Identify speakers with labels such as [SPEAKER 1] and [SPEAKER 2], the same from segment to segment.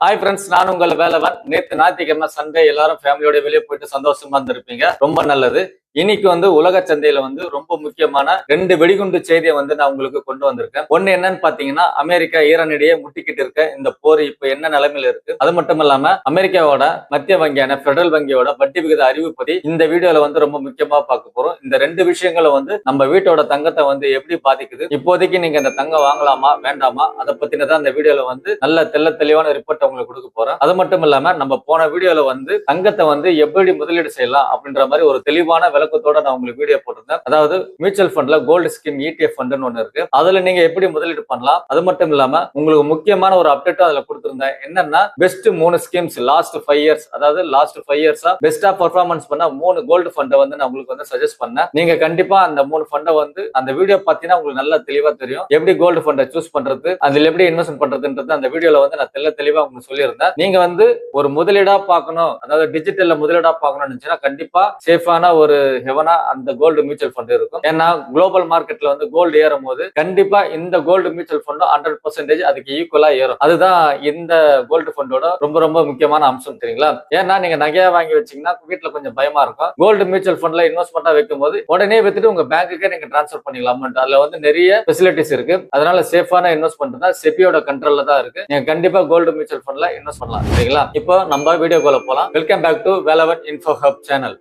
[SPEAKER 1] Hi friends, நான் உங்கள் வேலவன். நேற்று ஞாயிற்றுக்கிழமை சண்டே எல்லாரும் ஃபேமிலியோட வெளியே போயிட்டு சந்தோஷமா இருந்திருப்பீங்க. ரொம்ப நல்லது. இன்னைக்கு உலக சந்தையில ரொம்ப முக்கியமான 2 வெடிகுண்டு செய்தியை நான் உங்களுக்கு கொண்டு வந்திருக்கேன். ஒண்ணு என்னன்னு பாத்தீங்கன்னா, அமெரிக்கா ஈரான் இடையே முட்டிக்கிட்டு இருக்க இந்த போர் இப்ப என்ன நிலைமையில இருக்கு. அது மட்டும் இல்லாம அமெரிக்காவோட மத்திய வங்கியான பெடரல் வங்கியோட வட்டி விகித அறிவு பத்தி இந்த வீடியோல ரொம்ப முக்கியமா பார்க்க போறோம். இந்த 2 விஷயங்களை நம்ம வீட்டோட தங்கத்தை எப்படி பாதிக்குது, இப்போதைக்கு நீங்க இந்த தங்கம் வாங்கலாமா வேண்டாமா, அதை பத்தினதான் இந்த வீடியோல நல்ல தெளிவான ரிப்போர்ட் உங்களுக்கு கொடுக்க போறேன். அது மட்டும் இல்லாம நம்ம போன வீடியோல தங்கத்தை எப்படி முதலீடு செய்யலாம் அப்படின்ற மாதிரி ஒரு தெளிவான விளக்கத்தோட நான் உங்களுக்கு வீடியோ போட்டிருந்தேன். அதாவது மியூச்சுவல் ஃபண்ட்ல கோல்டு ஸ்கீம் ETF ஃபண்ட்னு ஒண்ணு இருக்கு. அதுல நீங்க எப்படி முதலீடு பண்ணலாம். அது மட்டும் இல்லாம உங்களுக்கு முக்கியமான ஒரு அப்டேட்டும் அதுல கொடுத்திருந்தேன். என்னன்னா பெஸ்ட் 3 ஸ்கீம்ஸ் லாஸ்ட் 5 இயர்ஸ், அதாவது லாஸ்ட் 5 இயர்ஸா பெஸ்டா பெர்ஃபார்மன்ஸ் பண்ண 3 கோல்டு ஃபண்டை நான் உங்களுக்கு சஜஸ்ட் பண்ணேன். நீங்க கண்டிப்பா அந்த 3 ஃபண்டை அந்த வீடியோ பார்த்தீங்கன்னா உங்களுக்கு நல்லா தெளிவா தெரியும். எப்படி கோல்டு ஃபண்டை சூஸ் பண்றது, அதுல எப்படி இன்வெஸ்ட் பண்றதுன்றது அந்த வீடியோல நான் தெளிவா உங்களுக்கு சொல்லியிருந்தேன். நீங்க ஒரு முதலீடா பார்க்கணும், அதாவது டிஜிட்டல்ல முதலீடா பார்க்கணும்னு கண்டிப்பா சேஃபான ஒரு ஹெவனா அந்த கோல்டு மியூச்சுவல் ஃபண்ட் இருக்கும். ஏன்னா குளோபல் மார்க்கெட்ல கோல்டு ஏறும் போது கண்டிப்பா இந்த கோல்டு மியூச்சுவல் ஃபண்டும் 100% அதுக்கு ஈக்குவலா ஏறும். அதுதான் இந்த கோல்டு ஃபண்டோட ரொம்ப முக்கியமான அம்சம், தெரியுங்களா? ஏன்னா நீங்க நகையா வாங்கி வச்சீங்கன்னா வீட்டுல கொஞ்சம் பயமா இருக்கும். கோல்டு மியூச்சுவல் ஃபண்ட்ல இன்வெஸ்ட்மெண்டா வைக்கும் போது உடனே வித்துட்டு உங்க பேங்குக்கே நீங்க டிரான்ஸ்பர் பண்ணிக்கலாம். அதுல நிறைய ஃபெசிலிட்டிஸ் இருக்கு. அதனால சேஃபான இன்வெஸ்ட்மெண்ட் தான் செபியோட கண்ட்ரோல்ல தான் இருக்கு. நீங்க கண்டிப்பா கோல்டு மியூச்சுவல் ஃபண்ட்ல இன்வெஸ்ட் பண்ணலாம், சரிங்களா? இப்போ நம்ம வீடியோக்குள்ள போலாம். Welcome back to Velavan info hub channel.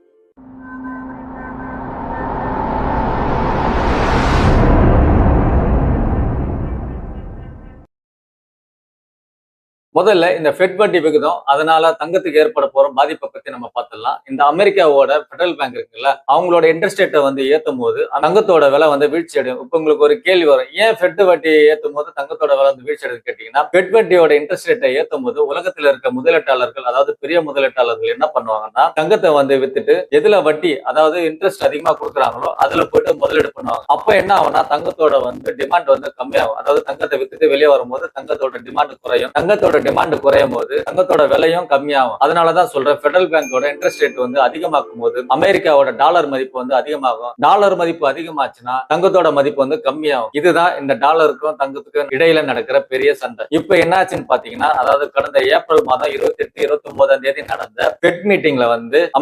[SPEAKER 1] முதல்ல இந்த ஃபெட் வட்டி விகிதம், அதனால தங்கத்துக்கு ஏற்பட போற பாதிப்பை பத்தி நம்ம பார்த்துடலாம். இந்த அமெரிக்காவோட பெடரல் பேங்க் இருக்குல்ல, அவங்களோட இன்ட்ரெஸ்ட் ரேட்டை ஏத்தும் போது தங்கத்தோட விலை வீழ்ச்சி அடையும். இப்ப உங்களுக்கு ஒரு கேள்வி வரும், ஏன் ஃபெட் வட்டி ஏத்தும் போது தங்கத்தோட விலை வீழ்ச்சி அடையும் கேட்டீங்கன்னா, ஃபெட் வட்டியோட இன்ட்ரெஸ்ட் ரேட்டை ஏத்தும் போது உலகத்துல இருக்க முதலீட்டாளர்கள், அதாவது பெரிய முதலீட்டாளர்கள் என்ன பண்ணுவாங்கன்னா, தங்கத்தை வித்துட்டு எதுல வட்டி, அதாவது இன்ட்ரெஸ்ட் அதிகமா கொடுக்குறாங்களோ அதுல போயிட்டு முதலீடு பண்ணுவாங்க. அப்ப என்ன ஆகும்னா தங்கத்தோட டிமாண்ட் கம்மியாகும். அதாவது தங்கத்தை வித்துட்டு வெளியே வரும்போது தங்கத்தோட டிமாண்ட் குறையும். தங்கத்தோட டிமாண்ட் குறையும் போது தங்கத்தோட விலையும் கம்மியாகும். அதனாலதான் சொல்றேன், பெடரல் பேங்கோட இன்ட்ரெஸ்ட் ரேட் அதிகமாக்கும் போது அமெரிக்காவோட டாலர் மதிப்பு அதிகமாகும். டாலர் மதிப்பு அதிகமாச்சுன்னா தங்கத்தோட மதிப்பு கம்மியாகும். இதுதான் இந்த டாலருக்கும் தங்கத்துக்கும் இடையில நடக்கிற பெரிய சண்டை. இப்ப என்னாச்சுன்னு பாத்தீங்கன்னா, அதாவது கடந்த ஏப்ரல் மாதம் 28, 29ஆம் தேதி நடந்த பெட் மீட்டிங்ல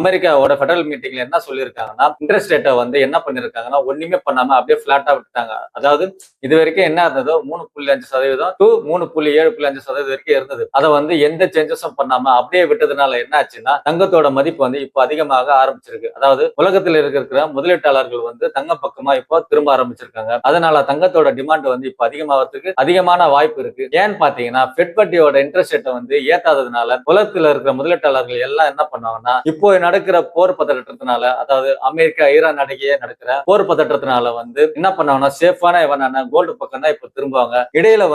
[SPEAKER 1] அமெரிக்காவோட பெடரல் மீட்டிங்ல என்ன சொல்லியிருக்காங்கன்னா, இன்ட்ரெஸ்ட் ரேட்டை என்ன பண்ணிருக்காங்கன்னா, ஒண்ணுமே பண்ணாம அப்படியே பிளாட்டா விட்டுட்டாங்க. அதாவது இது வரைக்கும் என்ன இருந்ததோ 3.5% to 3.7.5% வரைக்கும் இருந்தது. அதை எந்த சேஞ்சஸும் பண்ணாம அப்படியே விட்டதுனால என்ன ஆச்சுன்னா, தங்கத்தோட மதிப்பு இப்ப அதிகமாக ஆரம்பிச்சிருக்கு. அதாவது உலகத்தில் இருக்கிற முதலீட்டாளர்கள் தங்க பக்கமா இப்ப திரும்ப ஆரம்பிச்சிருக்காங்க. அதனால தங்கத்தோட டிமாண்ட் இப்ப அதிகமாகிறதுக்கு அதிகமான வாய்ப்பு இருக்கு. ஏன்னு பாத்தீங்கன்னா, ஃபெட் வட்டியோட இன்ட்ரெஸ்ட் ரேட்டை ஏத்தாததுனால உலகத்துல இருக்கிற முதலீட்டாளர்கள் எல்லாம் என்ன பண்ணுவாங்கன்னா, இப்போ நடக்கிற போர் பதற்றத்தினால, அதாவது அமெரிக்கா ஈரான் இடையே நடக்கிற போர் பதற்றத்தினால என்ன பண்ணுவாங்கன்னா, சேஃபான எவனான கோல்டு பக்கம் தான் இப்ப திரும்புவாங்க. இடையில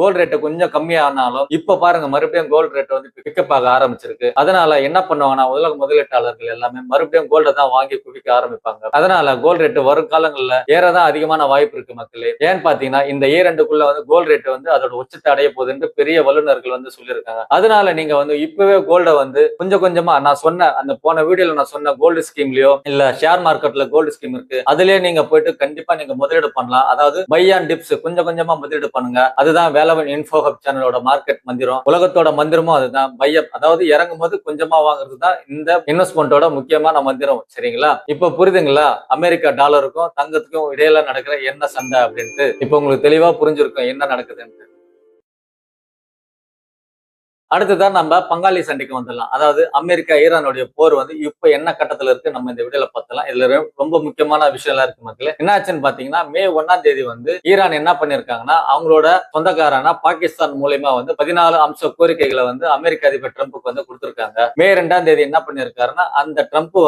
[SPEAKER 1] கோல்டு ரேட் கொஞ்சம் கம்மியானாலும் இப்ப பாருங்க மறுபடியும் கோல்டு ரேட் பிக்கப் ஆக ஆரம்பிச்சிருக்கு. அதனால என்ன பண்ணுவாங்கன்னா, உலக முதலீட்டாளர்கள் எல்லாமே மறுபடியும் கோல்டை தான் வாங்கி குவிக்க ஆரம்பிப்பாங்க. அதனால கோல்டு ரேட் வரும் காலங்கள்ல ஏறதான் அதிகமான வாய்ப்பு இருக்கு மக்களே. ஏன்னு பாத்தீங்கன்னா, இந்த A2க்குள்ள கோல்டு ரேட் அதோட உச்சத்தை அடைய போகுதுன்னு பெரிய வல்லுநர்கள் சொல்லியிருக்காங்க. அதனால நீங்க இப்பவே கோல்டை கொஞ்சம் கொஞ்சமா, நான் சொன்ன அந்த போன வீடியோல நான் சொன்ன கோல்டு ஸ்கீம்லயோ இல்ல ஷேர் மார்க்கெட்ல கோல்டு ஸ்கீம் இருக்கு, அதுலயே நீங்க போயிட்டு கண்டிப்பா நீங்க முதலீடு பண்ணலாம். அதாவது பை அண்ட் டிப்ஸ் கொஞ்சம் கொஞ்சமா முதலீடு பண்ணுங்க. அதுதான் வேலவன் இன்ஃபோ ஹப் சேனலோட மார்க்கெட் மந்திரம். உலகத்தோட மந்திரமும் அதுதான், பை அப், அதாவது இறங்கும் போது கொஞ்சமா வாங்குறது தான் இந்த இன்வெஸ்ட்மெண்டோட முக்கியமான மந்திரம், சரிங்களா? இப்ப புரியுதுங்களா அமெரிக்கா டாலருக்கும் தங்கத்துக்கும் இடையில நடக்கிற என்ன சண்டை அப்படின்ட்டு? இப்ப உங்களுக்கு தெளிவா புரிஞ்சிருக்கும் என்ன நடக்குதுன்னு. அடுத்ததான் நம்ம பங்காளி சண்டைக்கு வந்துடலாம். அதாவது அமெரிக்கா ஈரானுடைய போர் இப்ப என்ன கட்டத்துல இருக்கு நம்ம இந்த வீடியோல பார்த்தலாம். இதுல ரொம்ப முக்கியமான விஷயம் எல்லாம் இருக்கு மக்களே. என்ன ஆச்சுன்னு பாத்தீங்கன்னா, மே 1ஆம் தேதி ஈரான் என்ன பண்ணிருக்காங்கன்னா, அவங்களோட சொந்தக்காரான பாகிஸ்தான் மூலமா 14 அம்ச கோரிக்கைகளை அமெரிக்க அதிபர் ட்ரம்ப்புக்கு கொடுத்திருக்காங்க. மே 2ஆம் தேதி என்ன பண்ணிருக்காருன்னா, அந்த ட்ரம்ப்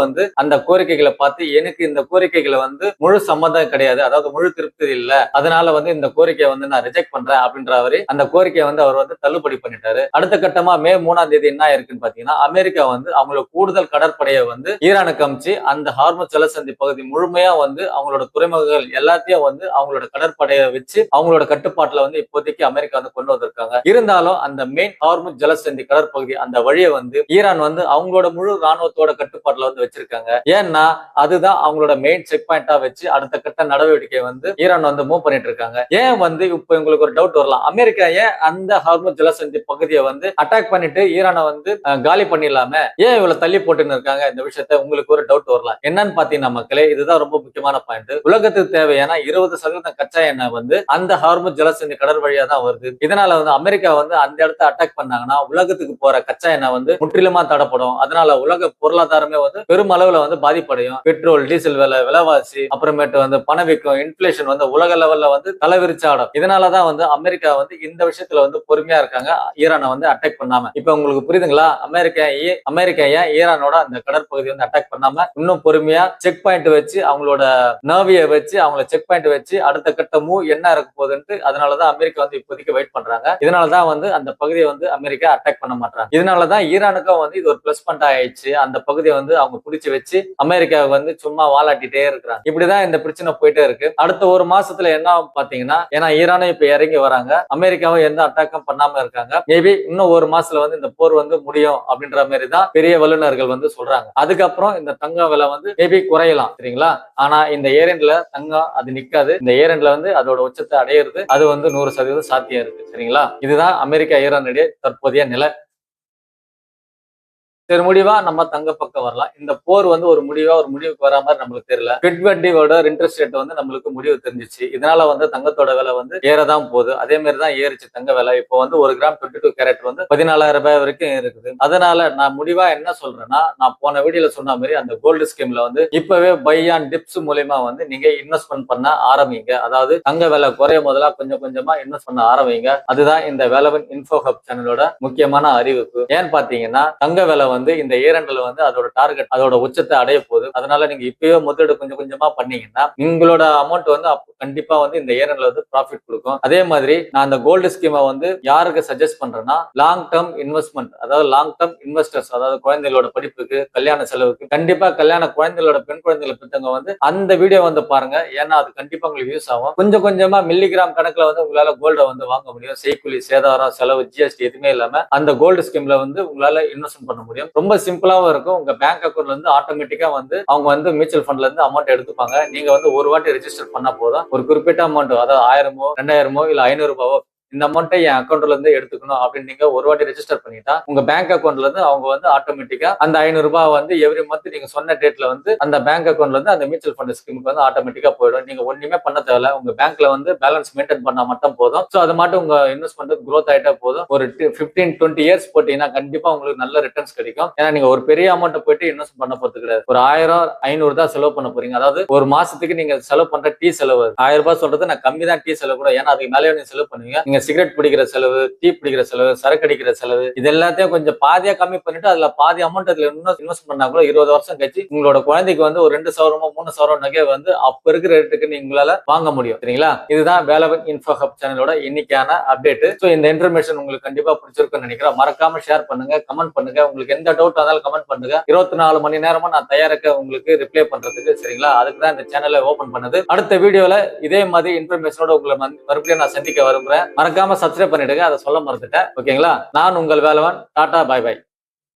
[SPEAKER 1] அந்த கோரிக்கைகளை பார்த்து, எனக்கு இந்த கோரிக்கைகளை முழு சம்மதம் கிடையாது, அதாவது முழு திருப்தி இல்ல, அதனால இந்த கோரிக்கையை நான் ரிஜெக்ட் பண்றேன் அப்படின்றவரு அந்த கோரிக்கையை அவர் தள்ளுபடி பண்ணிட்டாரு. அடுத்த கட்டமா மே 3ஆம் தேதி என்ன இருக்குன்னு பாத்தீங்கன்னா, அமெரிக்கா அவங்களோட கூடுதல் கடற்படையை ஈரானுக்கு அமிச்சு அந்த ஹார்முஸ் ஜலசந்தி பகுதி முழுமையா அவங்களோட துறைமுகங்கள் எல்லாத்தையும் அவங்களோட கடற்படையை வச்சு அவங்களோட கட்டுப்பாட்டுல இப்போதைக்கு அமெரிக்கா கொண்டு வந்திருக்காங்க. இருந்தாலும் அந்த மெயின் ஹார்முஸ் ஜலசந்தி கடற்பகுதி அந்த வழியை ஈரான் அவங்களோட முழு ராணுவத்தோட கட்டுப்பாட்டுல வச்சிருக்காங்க. ஏன்னா அதுதான் அவங்களோட மெயின் செக் பாயிண்டா வச்சு அடுத்த கட்ட நடவடிக்கை ஈரான் மூவ் பண்ணிட்டு இருக்காங்க. ஏன் இப்ப உங்களுக்கு ஒரு டவுட் வரலாம், அமெரிக்கா ஏன் அந்த ஹார்முஸ் ஜலசந்தி பகுதியை அட்டாக் பண்ணிட்டு ஈரானை வந்து காலி பண்ணிடலாமே, ஏன் இவ்வளவு தள்ளி போட்டுன்னு இருக்காங்க? இந்த விஷயத்த உங்களுக்கு ஒரு டவுட் வரலாம். என்னன்னு பாத்தீங்கன்னா மக்களே, இதுதான் ரொம்ப முக்கியமான பாயிண்ட். உலகத்துக்கு தேவையான 20% கச்சா எண்ணெய் வந்து அந்த ஹார்முஸ் ஜலசந்தி கடல் வழியா தான் வருது. இதனால வந்து அமெரிக்கா வந்து அந்த இடத்த அட்டாக் பண்ணாங்கன்னா உலகத்துக்கு போற கச்சா எண்ணெய் வந்து முற்றிலுமா தடப்படும். அதனால உலக பொருளாதாரமே வந்து பெரும் அளவுல வந்து பாதிப்படையும். பெட்ரோல் டீசல் விலைவாசி, அப்புறமேட்டு வந்து பணவீக்கம், இன்ஃபிளேஷன் வந்து உலக லெவல்ல வந்து தலைவிரிச்சாடும். இதனாலதான் வந்து அமெரிக்கா வந்து இந்த விஷயத்துல வந்து பொறுமையா இருக்காங்க, ஈரானை வந்து அட்டாக் பண்ணாம. இப்ப உங்களுக்கு புரியுதுங்களா? அமெரிக்கா ஏன் ஈரானோட அந்த கடற்பகுதி வந்து அட்டாக் பண்ணாம இன்னும் பொறுமையா செக் பாயிண்ட் வச்சு அவங்களோட நர்வியை வச்சு அவங்கள செக் பாயிண்ட் வச்சு அடுத்த கட்ட மூவ் என்ன இருக்க போகுதுன்ட்டு, அதனாலதான் அமெரிக்கா வந்து இப்போதைக்கு வெயிட் பண்றாங்க. இதனாலதான் வந்து அந்த பகுதியை வந்து அமெரிக்கா அட்டாக் பண்ண மாட்டாங்க. இதனாலதான் ஈரானுக்கும் வந்து இது ஒரு பிளஸ் பாயிண்ட் ஆயிடுச்சு. அந்த பகுதியை வந்து அவங்க பிடிச்சு வச்சு அமெரிக்கா வந்து சும்மா வாலாட்டிட்டே இருக்கிறாங்க. இப்படிதான் இந்த பிரச்சனை போயிட்டே இருக்கு. அடுத்த ஒரு மாசத்துல என்ன பாத்தீங்கன்னா, ஏன்னா ஈரானும் இப்ப இறங்கி வராங்க, அமெரிக்காவும் எந்த அட்டாக்கும் பண்ணாம இருக்காங்க. மேபி இன்னும் ஒரு மாசத்துல வந்து இந்த போர் வந்து முடியும் அப்படின்ற மாதிரி தான் பெரிய வல்லுநர்கள் வந்து சொல்றாங்க. அதுக்கப்புறம் இந்த தங்க விலை வந்து மேபி குறையலாம், சரிங்களா? ஆனா இந்த ஏரண்ட்ல தங்கம் அது நிக்காது. இந்த ஏரண்ட்ல வந்து அதோட உச்சத்தை அடையிறது அது வந்து 100% சாத்தியம் இருக்கு, சரிங்களா? இதுதான் அமெரிக்கா ஈரான் இடையே தற்போதைய நிலை. சரி, முடிவா நம்ம தங்க பக்கம் வரலாம். இந்த போர் வந்து ஒரு முடிவுக்கு வரா மாதிரி நம்மளுக்கு தெரியல. ஃபெட் வட்டியோட இன்ட்ரெஸ்ட் ரேட் வந்து நம்மளுக்கு முடிவு தெரிஞ்சிச்சு. இதனால வந்து தங்கத்தோட விலை வந்து ஏறதான் போகுது. அதே மாதிரி தான் ஏறிச்சு தங்க விலை. இப்போ வந்து 1 கிராம் 22 கேரட் வந்து 14,000 ரூபாய் வரைக்கும் இருக்குது. அதனால நான் முடிவா என்ன சொல்றேன்னா, நான் போன வீடியோல சொன்ன மாதிரி அந்த கோல்டு ஸ்கீம்ல வந்து இப்பவே பை ஆன் டிப்ஸ் மூலமா வந்து நீங்க இன்வெஸ்ட்மெண்ட் பண்ண ஆரம்பிங்க. அதாவது தங்க விலை குறையும் போதெல்லாம் கொஞ்சம் கொஞ்சமா இன்வெஸ்ட் பண்ண ஆரம்பிங்க. அதுதான் இந்த வேலவன் இன்ஃபோ ஹப் சேனலோட முக்கியமான அறிவிப்பு. ஏன்னு பாத்தீங்கன்னா, தங்க விலை வந்து இந்த ஏரண்டல வந்து அதோட டார்கெட், அதோட உச்சத்தை அடைய போகுது. அதனால நீங்க இப்பயே முதலீடு கொஞ்சம் கொஞ்சமா பண்ணீங்கன்னா உங்களோட அமௌண்ட் வந்து கண்டிப்பா வந்து இந்த ஏரண்டல வந்து ப்ராஃபிட் கொடுக்கும். அதே மாதிரி நான் அந்த கோல்டு ஸ்கீமை வந்து யாருக்கு சஜஸ்ட் பண்றேன்னா, லாங் டேர்ம் இன்வெஸ்ட்மெண்ட், அதாவது லாங் டேர்ம் இன்வெஸ்டர்ஸ், அதாவது குழந்தைகளோட படிப்புக்கு, கல்யாண செலவுக்கு, கண்டிப்பா கல்யாண குழந்தைகளோட பெண் குழந்தைகளை பெற்றவங்க வந்து அந்த வீடியோ வந்து பாருங்க. ஏன்னா அது கண்டிப்பா உங்களுக்கு யூஸ் ஆகும். கொஞ்சம் கொஞ்சமா மில்லிகிராம் கணக்குல வந்து உங்களால கோல்ட வந்து வாங்க முடியும். செய்கூலி சேதாரம் செலவு ஜிஎஸ்டி எதுவுமே இல்லாம அந்த கோல்டு ஸ்கீம்ல வந்து உங்களால இன்வெஸ்ட் பண்ண முடியும். ரொம்ப சிம்பிளாவும் இருக்கும். உங்க பேங்க் அக்கௌண்ட்ல இருந்து ஆட்டோமேட்டிக்கா வந்து அவங்க வந்து மியூச்சுவல் ஃபண்ட்ல இருந்து அமௌண்ட் எடுத்துப்பாங்க. நீங்க வந்து ஒரு வாட்டி ரெஜிஸ்டர் பண்ணா போதும். ஒரு குறிப்பிட்ட அமௌண்ட், அதாவது 1000மோ 2000மோ இல்ல 500 ரூபாவோ, இந்த அமௌண்ட்டை என் அக்கௌண்ட்ல இருந்து எடுத்துக்கணும் அப்படின்னு நீங்க ஒரு வாட்டி ரெஜிஸ்டர் பண்ணிட்டா உங்க பேங்க் அக்கௌண்ட்ல இருந்து அவங்க வந்து ஆட்டோமேட்டிக்கா அந்த 500 ரூபாய் வந்து எவ்ரி மந்த் நீங்க சொன்ன டேட்ல வந்து அந்த பேங்க் அக்கௌண்ட்ல இருந்து அந்த மியூச்சுவல் ஃபண்ட் ஸ்கீமுக்கு வந்து ஆட்டோமேட்டிக்கா போயிடும். நீங்க ஒண்ணுமே பண்ண தேவையில்ல. உங்க பேங்க்ல வந்து பேலன்ஸ் மெயின்டைன் பண்ணா மட்டும் போதும். சோ அது மட்டும் உங்க இன்வெஸ்ட்மெண்ட் growth ஆயிட்டா போதும். ஒரு 15-20 இயர்ஸ் போட்டீங்கன்னா கண்டிப்பா உங்களுக்கு நல்ல ரிட்டர்ன்ஸ் கிடைக்கும். ஏன்னா நீங்க ஒரு பெரிய அமௌண்ட் போயிட்டு இன்வெஸ்ட் பண்ண போறது கிடையாது. ஒரு 1000-500 தான் செலவு பண்ண போறீங்க. அதாவது ஒரு மாசத்துக்கு நீங்க செலவு பண்ற டீ செலவு 1000 ரூபாய் சொல்றது நான் கம்மி தான் டீ செலவு கூட. ஏன்னா அதுக்கு மேலே நீங்க செலவு பண்ணுவீங்க. நீங்க சிகரெட் பிடிக்கிற செலவு, டீ பிடிக்கிற செலவு, சரக்கு அடிக்கிற செலவு, இது எல்லாத்தையும் கொஞ்சம் பாதியா கம்மி பண்ணிட்டு அதுல பாதி அமௌண்ட் அதுல இன்வெஸ்ட் பண்ணா கூட 20 வருஷம் கழிச்சு உங்களோட குழந்தைக்கு வந்து ஒரு 2,000 3,000 நகை வந்து அப்ப இருக்கிற ரேட்டுக்கு நீங்களால வாங்க முடியும், சரிங்களா? இதுதான் வேலவன் இன்ஃபோ ஹப் சேனலோட இன்னைக்கான அப்டேட். சோ இந்த இன்ஃபர்மேஷன் உங்களுக்கு கண்டிப்பா பிடிச்சிருக்கும்னு நினைக்கிறேன். மறக்காம ஷேர் பண்ணுங்க, கமெண்ட் பண்ணுங்க. உங்களுக்கு எந்த டவுட் இருந்தாலும் கமெண்ட் பண்ணுங்க. 24 மணி நேரமா நான் தயாரிக்க உங்களுக்கு ரிப்ளை பண்றதுக்கு, சரிங்களா? அதுக்கு தான் இந்த சேனலை ஓபன் பண்ணது. அடுத்த வீடியோல இதே மாதிரி இன்ஃபர்மேஷனோட உங்களை மறுபடியும் நான் சந்திக்க விரும்புறேன். மறக்காம சப்ஸ்கிரைப் பண்ணிடுங்க, அதை சொல்ல மறந்துட்டேன். ஓகேங்களா? நான் உங்கள் வேலவன். டாடா, பாய் பாய்.